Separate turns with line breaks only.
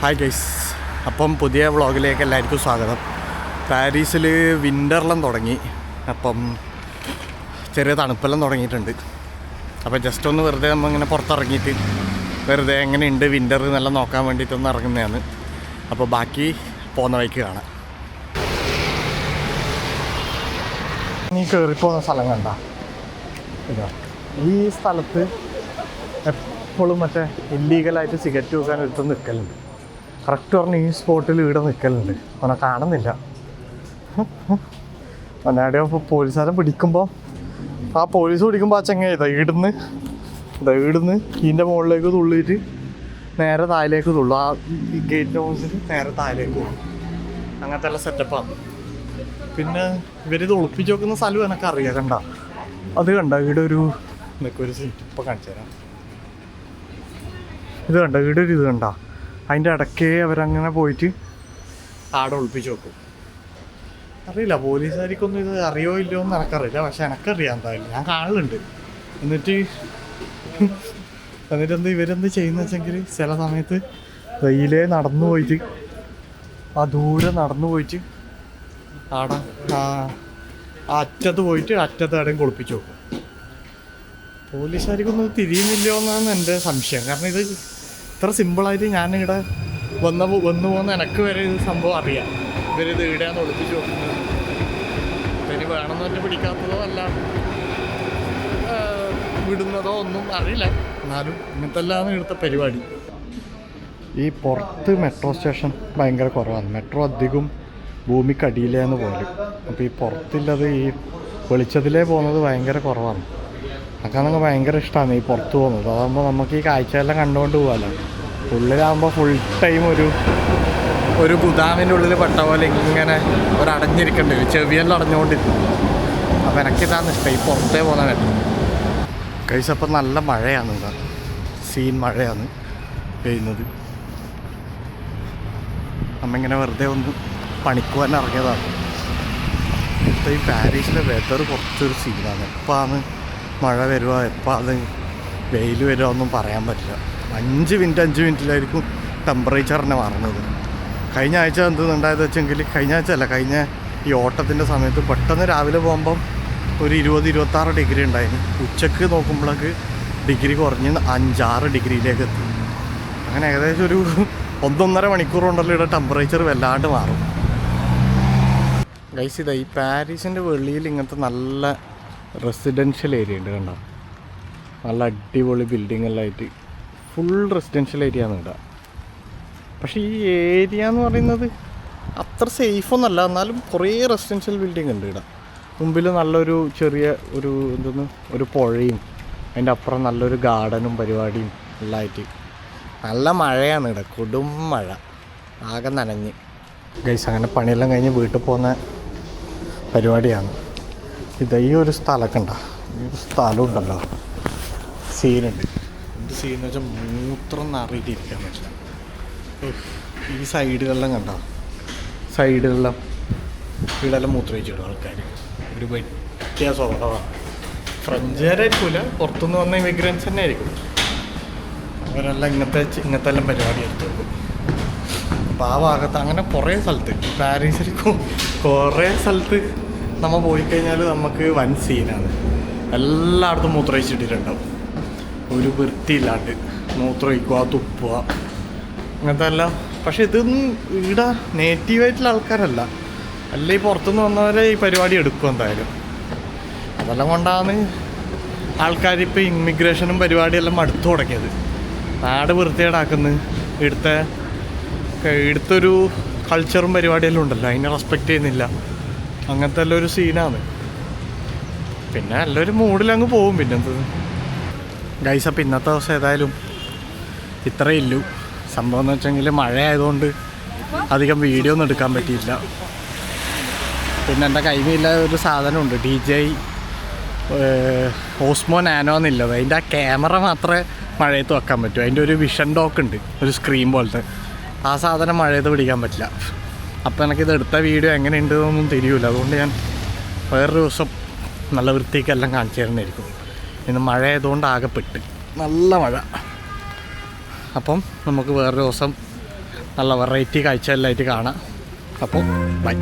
Hi guys, അപ്പം പുതിയ വ്ളോഗിലേക്ക് എല്ലാവർക്കും സ്വാഗതം. പാരീസിൽ വിൻ്ററെല്ലാം തുടങ്ങി. അപ്പം ചെറിയ തണുപ്പെല്ലാം തുടങ്ങിയിട്ടുണ്ട്. അപ്പോൾ ജസ്റ്റ് ഒന്ന് വെറുതെ നമ്മളിങ്ങനെ പുറത്തിറങ്ങിയിട്ട് വെറുതെ എങ്ങനെയുണ്ട് വിൻ്റർ എന്നെല്ലാം നോക്കാൻ വേണ്ടിയിട്ടൊന്ന് ഇറങ്ങുന്നതാണ്. അപ്പോൾ ബാക്കി പോകുന്ന വഴിക്ക് കാണാം. നീ കയറിപ്പോകുന്ന സ്ഥലം കണ്ട ഇതാ. ഈ സ്ഥലത്ത് എപ്പോഴും മറ്റേ ഇല്ലീഗലായിട്ട് സിഗരറ്റ് വെക്കാൻ എടുത്ത് നിൽക്കലുണ്ട്. കറക്റ്റ് പറഞ്ഞ് ഈ സ്പോട്ടിൽ ഇവിടെ നിൽക്കലുണ്ട്. അവനെ കാണുന്നില്ല. അവനവിടെ പോലീസുകാരൻ പിടിക്കുമ്പോൾ ആ പോലീസ് പിടിക്കുമ്പോൾ ആ ചെങ്ങ ഇടുന്ന് ഇതിൻ്റെ മുകളിലേക്ക് തുള്ളിയിട്ട് നേരെ താഴേക്ക് തുള്ളു. ആ ഗേറ്റിൻ്റെ മുകളിൽ നേരെ താഴേക്ക് തുള്ളും. അങ്ങനത്തെ എല്ലാം സെറ്റപ്പാണ്. പിന്നെ ഇവരിത് ഒളിപ്പിച്ച് വെക്കുന്ന സ്ഥലം എനിക്കറിയാം. കണ്ട അത് കണ്ട ഇവിടെ ഒരു സെറ്റ് ഇപ്പോൾ കാണിച്ചു തരാം. ഇത് കണ്ട ഇവിടെ ഒരു ഇത് കണ്ട അതിൻ്റെ ഇടയ്ക്കേ അവരങ്ങനെ പോയിട്ട് ആടെ ഒളിപ്പിച്ച് വെക്കും. അറിയില്ല പോലീസുകാർക്കൊന്നും ഇത് അറിയോ ഇല്ലയോ എന്ന് എനിക്കറിയില്ല. പക്ഷെ എനിക്കറിയാം എന്തായാലും, ഞാൻ കാണലുണ്ട്. എന്നിട്ട് ഇവരെന്ത് ചെയ്യുന്ന വെച്ചെങ്കിൽ ചില സമയത്ത് വെയിലേ നടന്നു പോയിട്ട് ആ ദൂരെ നടന്നു പോയിട്ട് ആടെ ആ അറ്റത്ത് പോയിട്ട് അറ്റത്ത് ആടെയും കുളിപ്പിച്ച് വെക്കും. പോലീസുകാർക്കൊന്നും തിരിയുന്നില്ലയോ എന്നാണ് എൻ്റെ സംശയം. കാരണം ഇത് ഇത്ര സിമ്പിളായിട്ട് ഞാനിവിടെ വന്നു പോകുന്ന എനിക്ക് വരെ ഇത് സംഭവം അറിയാം. ഇവരിത് ഇവിടെയാണ് ഒളിപ്പിച്ച് വെക്കുന്നത്. ഇവര് വേണമെന്ന് പറഞ്ഞ് പിടിക്കാത്തതോ അല്ല വിടുന്നതോ ഒന്നും അറിയില്ല. എന്നാലും ഇങ്ങനത്തെ എല്ലാം ഇവിടുത്തെ പരിപാടി. ഈ പുറത്ത് മെട്രോ സ്റ്റേഷൻ ഭയങ്കര കുറവാണ്. മെട്രോ അധികം ഭൂമിക്കടിയിലേന്ന് പോലെ. അപ്പോൾ ഈ പുറത്തുള്ളത് ഈ വെളിച്ചത്തിലേ പോകുന്നത് ഭയങ്കര കുറവാണ്. അതൊക്കെ ഭയങ്കര ഇഷ്ടമാണ് ഈ പുറത്ത് പോകുന്നത്. അതാകുമ്പോൾ നമുക്ക് ഈ കാഴ്ചയെല്ലാം കണ്ടുകൊണ്ട് പോകാമല്ലോ. ഉള്ളിലാകുമ്പോൾ ഫുൾ ടൈം ഒരു ഗുദാമിൻ്റെ ഉള്ളിൽ പെട്ട പോലെ ഇങ്ങനെ ഒരടഞ്ഞിരിക്കേണ്ടി വരും. ചെവിയെല്ലാം അടഞ്ഞുകൊണ്ടിരിക്കും. അപ്പോൾ എനിക്കിതാണ് ഇഷ്ടം ഈ പുറത്തേ പോകുന്ന മെട്രോ. കഴിച്ചപ്പോൾ നല്ല മഴയാണ്. ഇവിടെ സീൻ മഴയാണ് പെയ്യുന്നത്. നമ്മ ഇങ്ങനെ വെറുതെ ഒന്ന് പണിക്കുവാൻ ഇറങ്ങിയതാണ്. ഇപ്പോഴത്തെ ഈ പാരീസിലെ വെതർ കുറച്ചൊരു സീനാണ്. എപ്പോഴാണ് മഴ വരുക എപ്പോൾ അത് വെയിൽ വരുക ഒന്നും പറയാൻ പറ്റില്ല. 5 മിനിറ്റിലായിരിക്കും ടെമ്പറേച്ചറിനെ മാറുന്നത്. കഴിഞ്ഞ ആഴ്ച എന്തെന്നുണ്ടായത് വെച്ചെങ്കിൽ കഴിഞ്ഞ ഈ ഓട്ടത്തിൻ്റെ സമയത്ത് പെട്ടെന്ന് രാവിലെ പോകുമ്പം ഒരു 20-26 ഡിഗ്രി ഉണ്ടായിരുന്നു. ഉച്ചക്ക് നോക്കുമ്പോഴേക്ക് ഡിഗ്രി കുറഞ്ഞ് 5-6 ഡിഗ്രിയിലേക്ക് എത്തി. അങ്ങനെ ഏകദേശം ഒരു 1-1.5 മണിക്കൂർ കൊണ്ടല്ലോ ഇവിടെ ടെമ്പറേച്ചർ വല്ലാണ്ട് മാറും. ഗൈസ് ഇതാ ഈ പാരീസിൻ്റെ വെളിയിൽ ഇങ്ങനത്തെ നല്ല റെസിഡൻഷ്യൽ ഏരിയ ഉണ്ട്. കണ്ടോ, നല്ല അടിപൊളി ബിൽഡിംഗ് എല്ലാം ആയിട്ട് ഫുൾ റെസിഡൻഷ്യൽ ഏരിയ ആണ് ഇവിടെ. പക്ഷേ ഈ ഏരിയ എന്ന് പറയുന്നത് അത്ര സേഫൊന്നുമല്ല. എന്നാലും കുറേ റെസിഡൻഷ്യൽ ബിൽഡിംഗ് ഉണ്ട് ഇവിടെ. മുമ്പിൽ നല്ലൊരു ചെറിയ ഒരു പുഴയും അതിൻ്റെ അപ്പുറം നല്ലൊരു ഗാർഡനും പരിപാടിയും എല്ലാം ആയിട്ട് നല്ല മഴയാണ് ഇവിടെ, കൊടും മഴ, ആകെ നനഞ്ഞ്. ഗൈസ് അങ്ങനെ പണിയെല്ലാം കഴിഞ്ഞ് വീട്ടിൽ പോകുന്ന പരിപാടിയാണ്. ഈ ഒരു സ്ഥലമൊക്കെ ഉണ്ടോ, ഈ ഒരു സ്ഥലം ഉണ്ടല്ലോ, സീനുണ്ട്. എന്ത് സീനെന്ന് വെച്ചാൽ മൂത്രം നിറയിട്ടിരിക്കാൻ പറ്റില്ല. ഈ സൈഡുകളിലും കണ്ടോ, സൈഡുകളിലും ഇവിടെല്ലാം മൂത്രം വെച്ചിടും ആൾക്കാർ. ഒരു പറ്റിയ സ്വഭാവമാണ്. ഫ്രഞ്ചുകാരായിരിക്കില്ല, പുറത്തുനിന്ന് വന്ന ഇമിഗ്രൻസ് തന്നെ ആയിരിക്കും. അവരെല്ലാം ഇങ്ങനത്തെ എല്ലാം പരിപാടി എടുത്തു വെക്കും. അപ്പോൾ ആ ഭാഗത്ത് അങ്ങനെ കുറേ സ്ഥലത്ത് പാരീസിൽ കുറേ സ്ഥലത്ത് നമ്മൾ പോയി കഴിഞ്ഞാൽ നമുക്ക് വൻ സീനാണ്. എല്ലായിടത്തും മൂത്രമൊഴിച്ചിട്ടിട്ടുണ്ടാവും. ഒരു വൃത്തിയില്ലാണ്ട് മൂത്രമൊഴിക്കുക, തുപ്പുക, അങ്ങനത്തെ എല്ലാം. പക്ഷെ ഇതൊന്നും ഇവിടെ നേറ്റീവായിട്ടുള്ള ആൾക്കാരല്ല, അല്ല ഈ പുറത്തുനിന്ന് വന്നവരെ ഈ പരിപാടി എടുക്കും എന്തായാലും. അതെല്ലാം കൊണ്ടാണ് ആൾക്കാരിപ്പോൾ ഇമിഗ്രേഷനും പരിപാടിയെല്ലാം മടുത്തു തുടങ്ങിയത്. നാട് വൃത്തികേടാക്കുന്നത്, ഇവിടുത്തൊരു കൾച്ചറും പരിപാടിയെല്ലാം ഉണ്ടല്ലോ, അതിനെ റെസ്പെക്റ്റ് ചെയ്യുന്നില്ല. അങ്ങനത്തെ എല്ലാം ഒരു സീനാണ്. പിന്നെ നല്ലൊരു മൂഡിലങ്ങ് പോകും. പിന്നെ എന്ത് ഗൈസ്, അപ്പം ഇന്നത്തെ ദിവസം ഏതായാലും ഇത്രയേ ഉള്ളൂ. സംഭവം എന്ന് വെച്ചെങ്കിൽ മഴ ആയതുകൊണ്ട് അധികം വീഡിയോ ഒന്നും എടുക്കാൻ പറ്റിയില്ല. പിന്നെ എൻ്റെ കയ്യിലില്ല ഒരു സാധനമുണ്ട്, DJI ഓസ്മോ നാനോ എന്നുള്ളത്. അതിൻ്റെ ആ ക്യാമറ മാത്രമേ മഴയത്ത് വെക്കാൻ പറ്റൂ. അതിൻ്റെ ഒരു വിഷൻ ഡോക്ക് ഉണ്ട്, ഒരു സ്ക്രീൻ പോലത്തെ. ആ സാധനം മഴയത്ത് പിടിക്കാൻ പറ്റില്ല. അപ്പോൾ എനിക്കിത് എടുത്ത വീഡിയോ എങ്ങനെയുണ്ടെന്നൊന്നും തിരിയില്ല. അതുകൊണ്ട് ഞാൻ വേറൊരു ദിവസം നല്ല വൃത്തിക്കെല്ലാം കാണിച്ചു തരുന്നതായിരിക്കും. ഇന്ന് മഴ ആയതുകൊണ്ട് ആകെപ്പെട്ട് നല്ല മഴ. അപ്പം നമുക്ക് വേറൊരു ദിവസം നല്ല വെറൈറ്റി കാഴ്ചകളിലായിട്ട് കാണാം. അപ്പോൾ ബൈ.